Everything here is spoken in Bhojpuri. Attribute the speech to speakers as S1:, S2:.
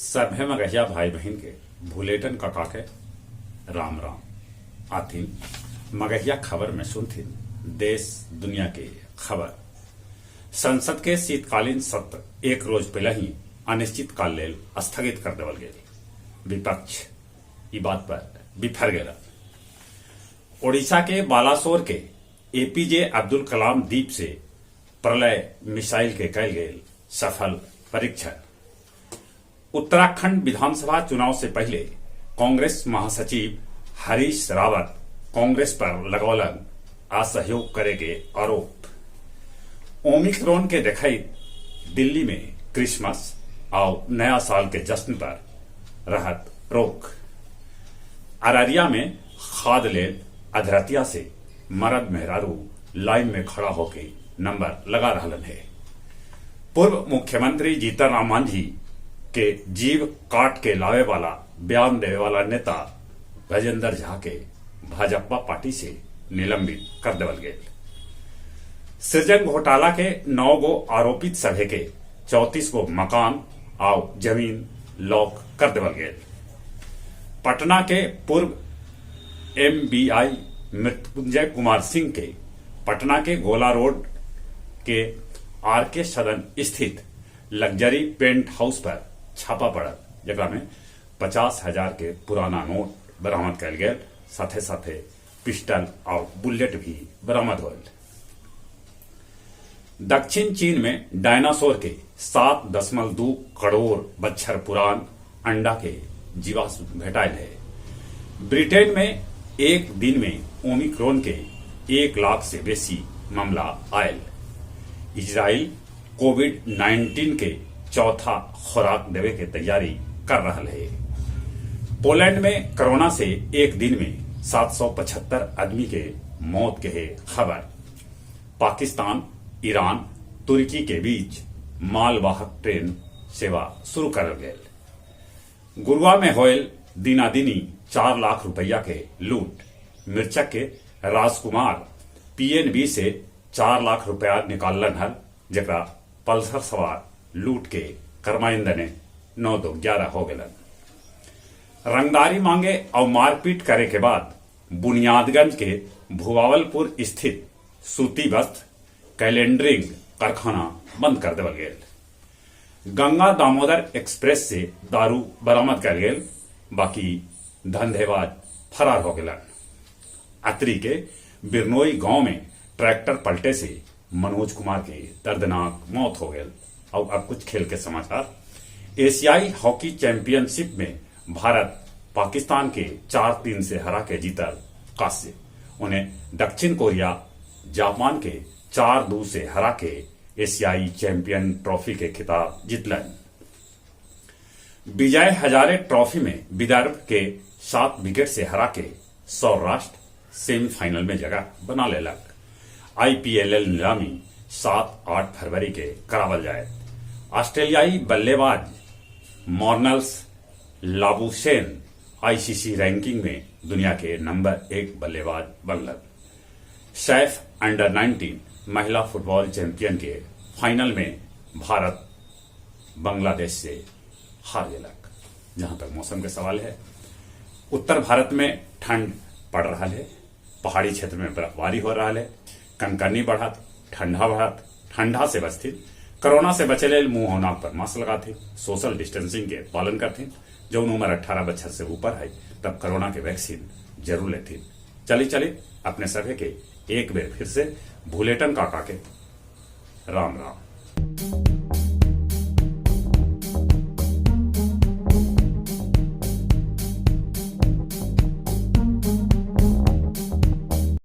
S1: सभे मगहिया भाई बहन के भूलेटन काका के राम राम आथिन मगहिया खबर में सुनथिन देश दुनिया के खबर। संसद के शीतकालीन सत्र एक रोज पहले ही अनिश्चित काल लेल स्थगित कर देवल गेल। विपक्ष ई बात पर बिफर गया। ओडिशा के बालासोर के एपीजे अब्दुल कलाम द्वीप से प्रलय मिसाइल के कल गेल सफल परीक्षण। उत्तराखंड विधानसभा चुनाव से पहले कांग्रेस महासचिव हरीश रावत कांग्रेस पर लगौलन असहयोग करे के आरोप। ओमिक्रॉन के देखैत दिल्ली में क्रिसमस और नया साल के जश्न पर रहत रोक। अररिया में खाद लेल अधरतिया से मर्द मेहरारू लाइन में खड़ा होके नंबर लगा रहलन है। पूर्व मुख्यमंत्री जीतन राम मांझी के जीव काट के लावे वाला बयान देवे वाला नेता गजेंद्र झा के भाजपा पार्टी से निलंबित कर देवल गेल। सृजन घोटाला के 9 गो आरोपित सभे के 34 गो मकान और जमीन लॉक कर देवल गेल। पटना के पूर्व एमबीआई मृत्युंजय कुमार सिंह के पटना के गोला रोड के आरके सदन स्थित लग्जरी पेंट हाउस पर छापा पड़ल, जगह में 50,000 के पुराना नोट बरामद कल गए। साथे साथे पिस्टल और बुलेट भी बरामद होल। दक्षिण चीन में डायनासोर के 7.2 करोड़ बच्छर पुरान अंडा के जीवाश्म भेटाइल है। ब्रिटेन में एक दिन में ओमिक्रॉन के 1 लाख से बेसी मामला आयल। इजराइल कोविड-19 के चौथा खुराक देवे के तैयारी कर रहा है। पोलैंड में कोरोना से एक दिन में 775 आदमी के मौत के है खबर। पाकिस्तान, ईरान, तुर्की के बीच मालवाहक ट्रेन सेवा शुरू कर गेल। गुरुआ में होयल दिनादिनी 4 लाख रुपया के लूट। मिर्चक के राजकुमार पीएनबी से 4 लाख रुपया निकालन हल, जरा पल्सर सवार लूट के करमाइंदा ने 9-11 हो गलन। रंगदारी मांगे और मारपीट करे के बाद बुनियादगंज के भुवावलपुर स्थित सूती वस्त्र कैलेंडरिंग कारखाना बंद कर देवल गेल। गंगा दामोदर एक्सप्रेस से दारू बरामद कर गेल, बाकी धंधेबाज फरार हो गलन। अतरी के बिरनोई गांव में ट्रैक्टर पलटे से मनोज कुमार के दर्दनाक मौत हो गई। और अब कुछ खेल के समाचार। एशियाई हॉकी चैंपियनशिप में भारत पाकिस्तान के 4-3 से हरा के जीतल कांस्य। उन्हें दक्षिण कोरिया जापान के 4-2 से हरा के एशियाई चैंपियन ट्रॉफी के खिताब जीतलन। विजय हजारे ट्रॉफी में विदर्भ के 7 विकेट से हरा के सौराष्ट्र सेमीफाइनल में जगह बना लेलक। आईपीएल नीलामी 7-8 फरवरी के करावल जाए। ऑस्ट्रेलियाई बल्लेबाज मॉर्नल्स लाबुशेन आईसीसी रैंकिंग में दुनिया के नंबर 1 बल्लेबाज बनलन। सैफ अंडर 19 महिला फुटबॉल चैंपियन के फाइनल में भारत बांग्लादेश से हार गेलक। जहां तक मौसम के सवाल है, उत्तर भारत में ठंड पड़ रहा है, पहाड़ी क्षेत्र में बर्फबारी हो रहा है, कनकनी बढ़त, ठंडा बढ़त। ठंडा से बचथिन, कोरोना से बचे लेल मुंह और नाक पर मास्क लगाथिन, सोशल डिस्टेंसिंग के पालन करथिन। जौन उम्र 18 बच्चर से ऊपर है तब कोरोना के वैक्सीन जरूर लेथिन। चली अपने सभी के एक बेर फिर से भूलेटन काका के राम राम।